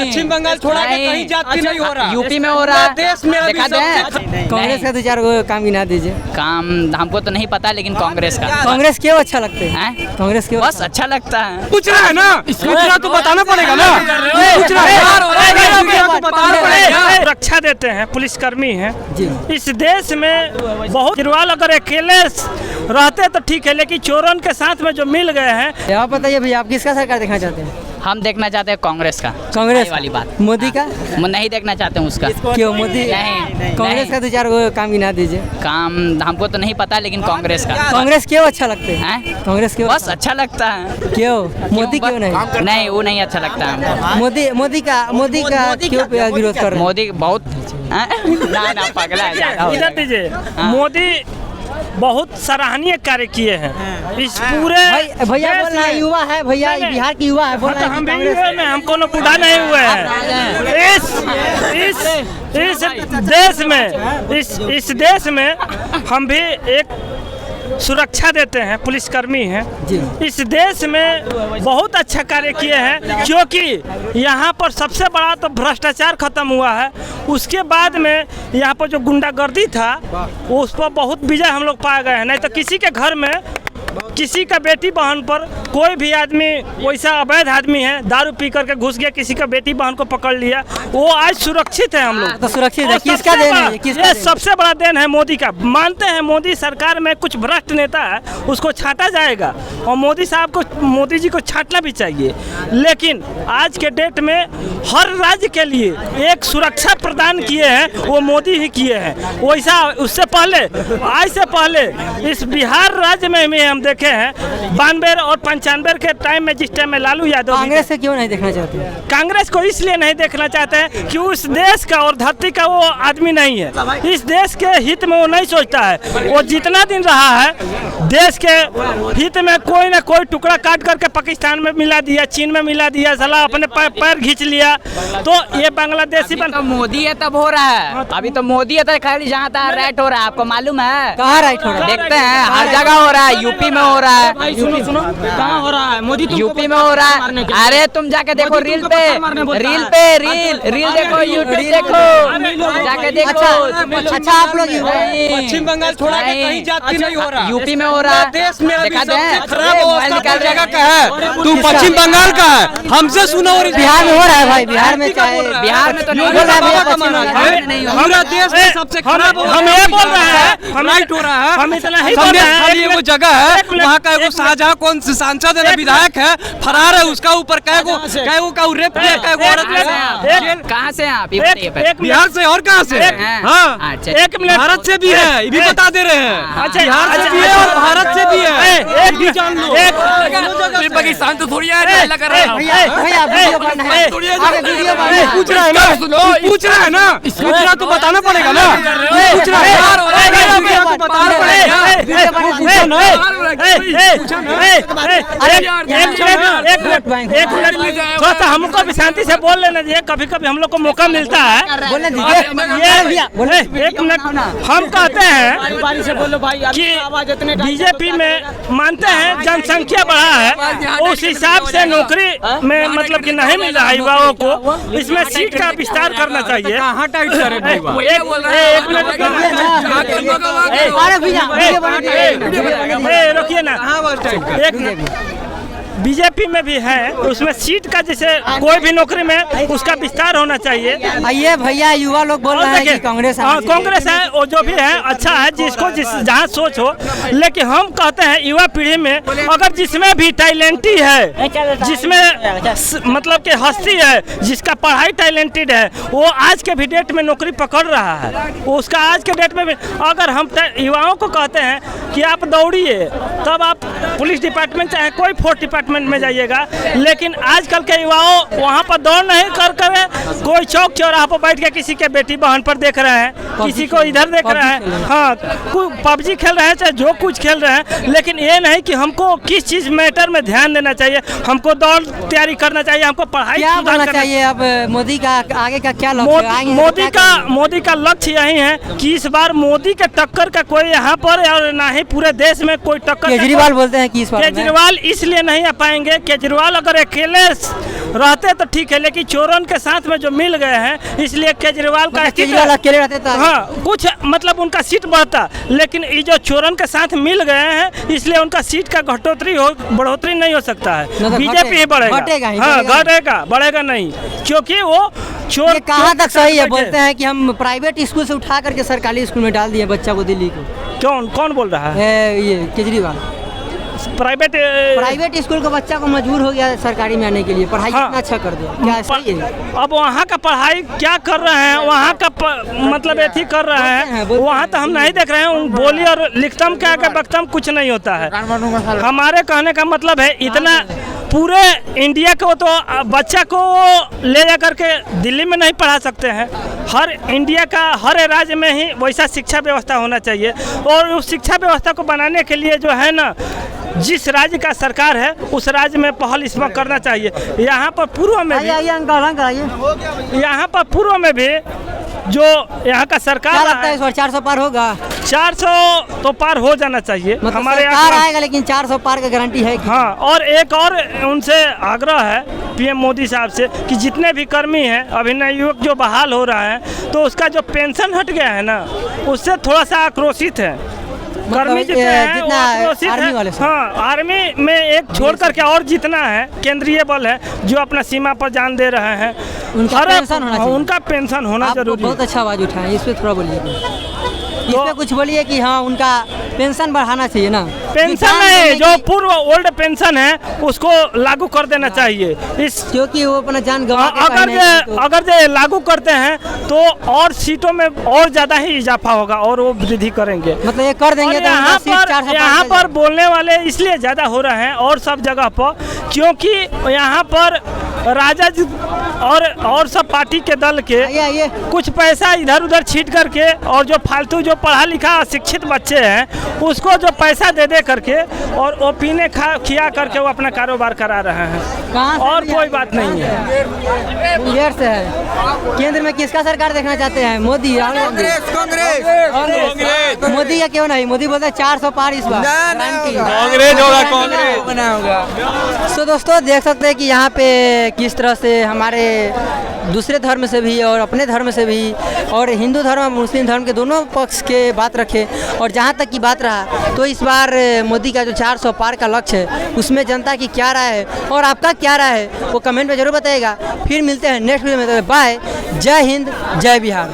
पश्चिम बंगाल छोड़ा के कहीं जाति नहीं हो रहा, यूपी में हो रहा है, देश में देखा दें। कांग्रेस का 2-4 काम गिना दीजिए। काम हमको तो नहीं पता, लेकिन कांग्रेस का। कांग्रेस क्यों अच्छा लगता है? कांग्रेस क्यों बस अच्छा लगता है। पूछ रहा है ना, पूछना तो बताना पड़ेगा ना, पूछ रहा है बताना पड़ेगा। रक्षा देते हैं, पुलिसकर्मी हैं। इस देश में बहुत केजरीवाल अगर अकेले रहते तो ठीक है, लेकिन चोरों के साथ में जो मिल गए हैं। आप बताइए भैया, आप किसका सरकार देखना चाहते हैं? हम देखना चाहते हैं कांग्रेस का। कांग्रेस वाली बात। मोदी का नहीं देखना चाहते हैं उसका। क्यों? मोदी नहीं, कांग्रेस का 2-4 काम गिना दीजिए। काम हमको तो नहीं पता, लेकिन कांग्रेस का। कांग्रेस क्यों अच्छा लगता है? कांग्रेस क्यों? बस अच्छा लगता है। क्यों? मोदी क्यों नहीं? नहीं, वो नहीं अच्छा लगता है। मोदी का क्यों विरोध कर रहे हैं? मोदी बहुत ना पगला है। इधर दीजिए। मोदी बहुत सराहनीय कार्य किए हैं इस पूरे भैया बोल रहा है युवा है, भैया बिहार की युवा है, बोल रहा है हम भी युवा में, हम कोनो बूढ़ा नहीं हुए हैं। इस देश में हम भी एक सुरक्षा देते हैं, पुलिसकर्मी हैं। इस देश में बहुत अच्छा कार्य किए हैं, क्योंकि यहाँ पर सबसे बड़ा तो भ्रष्टाचार खत्म हुआ है। उसके बाद में यहाँ पर जो गुंडागर्दी था उस पर बहुत विजय हम लोग पा गए हैं। नहीं तो किसी के घर में किसी का बेटी बहन पर कोई भी आदमी वैसा अवैध आदमी है, दारू पी करके घुस गया, किसी का बेटी बहन को पकड़ लिया, वो आज सुरक्षित है। हम लोग तो सुरक्षित है। किसका देन है? ये सबसे बड़ा देन है मोदी का। मानते हैं मोदी सरकार में कुछ भ्रष्ट नेता है, उसको छांटा जाएगा और मोदी जी को छांटना भी चाहिए। लेकिन आज के डेट में हर राज्य के लिए एक सुरक्षा प्रदान किए हैं, वो मोदी ही किए हैं। वैसा उससे पहले, आज से पहले इस बिहार राज्य में हम देखे हैं 92 और 95 के टाइम में, जिस टाइम में लालू यादव। कांग्रेस से क्यों नहीं देखना चाहते? कांग्रेस को इसलिए नहीं देखना चाहते हैं कि उस देश का और धरती का वो आदमी नहीं है। इस देश के हित में वो नहीं सोचता है। वो जितना दिन रहा है देश के हित में कोई ना कोई टुकड़ा काट करके पाकिस्तान में मिला दिया, चीन में मिला दिया, साला अपने पैर खींच लिया। तो ये बांग्लादेशी तो मोदी है तब हो रहा है। अभी तो मोदी है तो खाली जहाँ तक राइट हो रहा है। आपको मालूम है कहाँ राइट हो रहा है? देखते हैं, हर जगह हो रहा है। यूपी में हो रहा है। सुनो कहाँ हो रहा है? मोदी यूपी में हो रहा है। अरे तुम जाके देखो रील पे देखो, यूट्यूब देखो, जाके देखो। अच्छा आप लोग पश्चिम बंगाल छोड़ा के कहीं जाति नहीं हो रहा, यूपी में हो रहा है। देश में देखा दें। खराब अवस्था जगह का है। तू पश्चिम बंगाल का है, हमसे सुनो। और बिहार में हो रहा है भाई, बिहार में चाहे बिहार में तो नहीं बोल रहा है। पूरा देश में सबसे खराब हम ये बोल रहे हैं, राइट हो रहा है। हम इतना ही बोल रहे हैं। खाली वो जगह है, वहाँ का एगो शाहजहां कौन सांसद है, विधायक है, फरार है। उसका ऊपर कैगो का रेप किया, कैगो औरत। कहाँ से आप? बिहार से और कहाँ से? हाँ, एक मिनट, भारत से भी है, ये भी बता दे रहे हैं। बिहार से भी है और भारत से भी है। एक भी जान लो। पाकिस्तान तो थोड़ी है। भैया वीडियो बनना है, आगे वीडियो बनना है। पूछ रहा है ना, पूछ रहा है ना, पूछना तो बताना पड़ेगा ना, पूछ रहा है। थोड़ा सा हमको भी शांति से बोल लेना चाहिए। कभी कभी हम लोग को मौका मिलता है बोलने दीजिए। एक मिनट, हम कहते हैं कि बीजेपी में मानते हैं जनसंख्या बढ़ा है, उस हिसाब से नौकरी में मतलब कि नहीं मिल रहा है युवाओं को। इसमें सीट का विस्तार करना चाहिए। कहाँ टाइट करे? एक मिनट रोकिए ना, एक मिनट। बीजेपी में भी है, उसमें सीट का जैसे कोई भी नौकरी में उसका विस्तार होना चाहिए। आइए भैया, युवा लोग बोल रहे हैं कि कांग्रेस है, वो जो भी है अच्छा है, जिसको जहाँ सोच हो। लेकिन हम कहते हैं युवा पीढ़ी में अगर जिसमें भी टैलेंटी है, जिसमें मतलब कि हस्ती है, जिसका पढ़ाई टैलेंटेड है, वो आज के भी डेट में नौकरी पकड़ रहा है। उसका आज के डेट में भी अगर हम युवाओं को कहते हैं कि आप दौड़िए, तब आप पुलिस डिपार्टमेंट चाहे कोई फोर्थ डिपार्टमेंट में जाइएगा। लेकिन आजकल के युवाओं वहाँ पर दौड़ नहीं कर कोई चौक चौराहा पर बैठ के किसी के बेटी बहन पर देख रहे हैं, किसी को इधर देख रहे हैं। हाँ, पबजी खेल रहे हैं, चाहे जो कुछ खेल रहे हैं। लेकिन ये नहीं कि हमको किस चीज मैटर में ध्यान देना चाहिए। हमको दौड़ तैयारी करना चाहिए, हमको पढ़ाई करना चाहिए। अब मोदी का आगे का क्या लक्ष्य? मोदी का लक्ष्य यही है कि इस बार मोदी के टक्कर का कोई यहाँ पर और ना ही पूरे देश में कोई टक्कर। केजरीवाल बोलते हैं कि इस बार केजरीवाल इसलिए नहीं है, पाएंगे। केजरीवाल अगर अकेले रहते तो ठीक है, लेकिन चोरन के साथ में जो मिल गए हैं, इसलिए केजरीवाल का केजरीवाल अकेले रहते तो हाँ कुछ मतलब उनका सीट बढ़ता, लेकिन ये जो चोरन के साथ मिल गए हैं इसलिए उनका सीट का बढ़ोतरी नहीं हो सकता है। बीजेपी ही बढ़ेगा, हाँ घटेगा, बढ़ेगा नहीं, क्योंकि वो चोर। कहाँ तक सही है? बोलते हैं कि हम प्राइवेट स्कूल से उठा करके सरकारी स्कूल में डाल दिए बच्चा को दिल्ली को। कौन बोल रहा है? ये केजरीवाल। प्राइवेट स्कूल का बच्चा को मजबूर हो गया सरकारी में आने के लिए, पढ़ाई इतना अच्छा कर दिया, क्या सही है? अब वहाँ का पढ़ाई क्या कर रहे हैं, वहाँ का मतलब एथी कर रहे हैं, वहाँ तो हम नहीं देख रहे हैं। बोली और लिखतम क्या के बख्तम कुछ नहीं होता है। हमारे कहने का मतलब है इतना पूरे इंडिया को तो बच्चा को ले जा करके दिल्ली में नहीं पढ़ा सकते हैं। हर इंडिया का हर राज्य में ही वैसा शिक्षा व्यवस्था होना चाहिए, और उस शिक्षा व्यवस्था को बनाने के लिए जो है ना, जिस राज्य का सरकार है उस राज्य में पहल इसमें करना चाहिए। यहाँ पर पूर्व में भी, यहाँ पर पूर्व में भी जो यहाँ का सरकार लगता है इस बार 400 पार होगा? 400 तो पार हो जाना चाहिए, मतलब हमारे सरकार आएगा, लेकिन 400 पार का गारंटी है? हाँ, और एक और उनसे आग्रह है पीएम मोदी साहब से कि जितने भी कर्मी हैं, अभी नए युवक जो बहाल हो रहा है, तो उसका जो पेंशन हट गया है ना, उससे थोड़ा सा आक्रोशित है। कर्मी जितने हैं वो आक्रोशित है। हाँ, आर्मी में एक छोड़ करके और जितना है केंद्रीय बल है जो अपना सीमा पर जान दे रहे हैं, उनका पेंशन होना जरूरी है। बहुत अच्छा आवाज उठाए, इस पे थोड़ा बोलिए, इसमें कुछ बोलिए कि हाँ उनका पेंशन बढ़ाना चाहिए ना। पेंशन नहीं, जो पूर्व ओल्ड पेंशन है उसको लागू कर देना चाहिए, इस क्योंकि वो अपना जान गंवा अगर जो लागू करते हैं तो और सीटों में और ज्यादा ही इजाफा होगा और वो वृद्धि करेंगे, मतलब ये कर देंगे। तो यहाँ पर बोलने वाले इसलिए ज्यादा हो रहे हैं और सब जगह पर, क्योंकि यहाँ पर राजा और सब पार्टी के दल के कुछ पैसा इधर उधर छीट करके, और जो फालतू जो पढ़ा लिखा अशिक्षित बच्चे हैं उसको जो पैसा दे करके और वो पीने खिया करके वो अपना कारोबार करा रहे हैं, और कोई बात नहीं है। मुंगेर से है। केंद्र में किसका सरकार देखना चाहते हैं? मोदी? कांग्रेस। मोदी का क्यों नहीं? मोदी बोलते 400 पार इस बार। कांग्रेस होगा, कांग्रेस बना होगा। तो दोस्तों देख सकते हैं कि यहाँ पे किस तरह से हमारे दूसरे धर्म से भी और अपने धर्म से भी, और हिंदू धर्म और मुस्लिम धर्म के दोनों पक्ष के बात रखे। और जहाँ तक की बात रहा तो इस बार मोदी का जो 400 पार का लक्ष्य है उसमें जनता की क्या राय है और आपका क्या राय है वो कमेंट में जरूर बताइएगा। फिर मिलते हैं नेक्स्ट वीडियो में। बाय, जय हिंद, जय बिहार।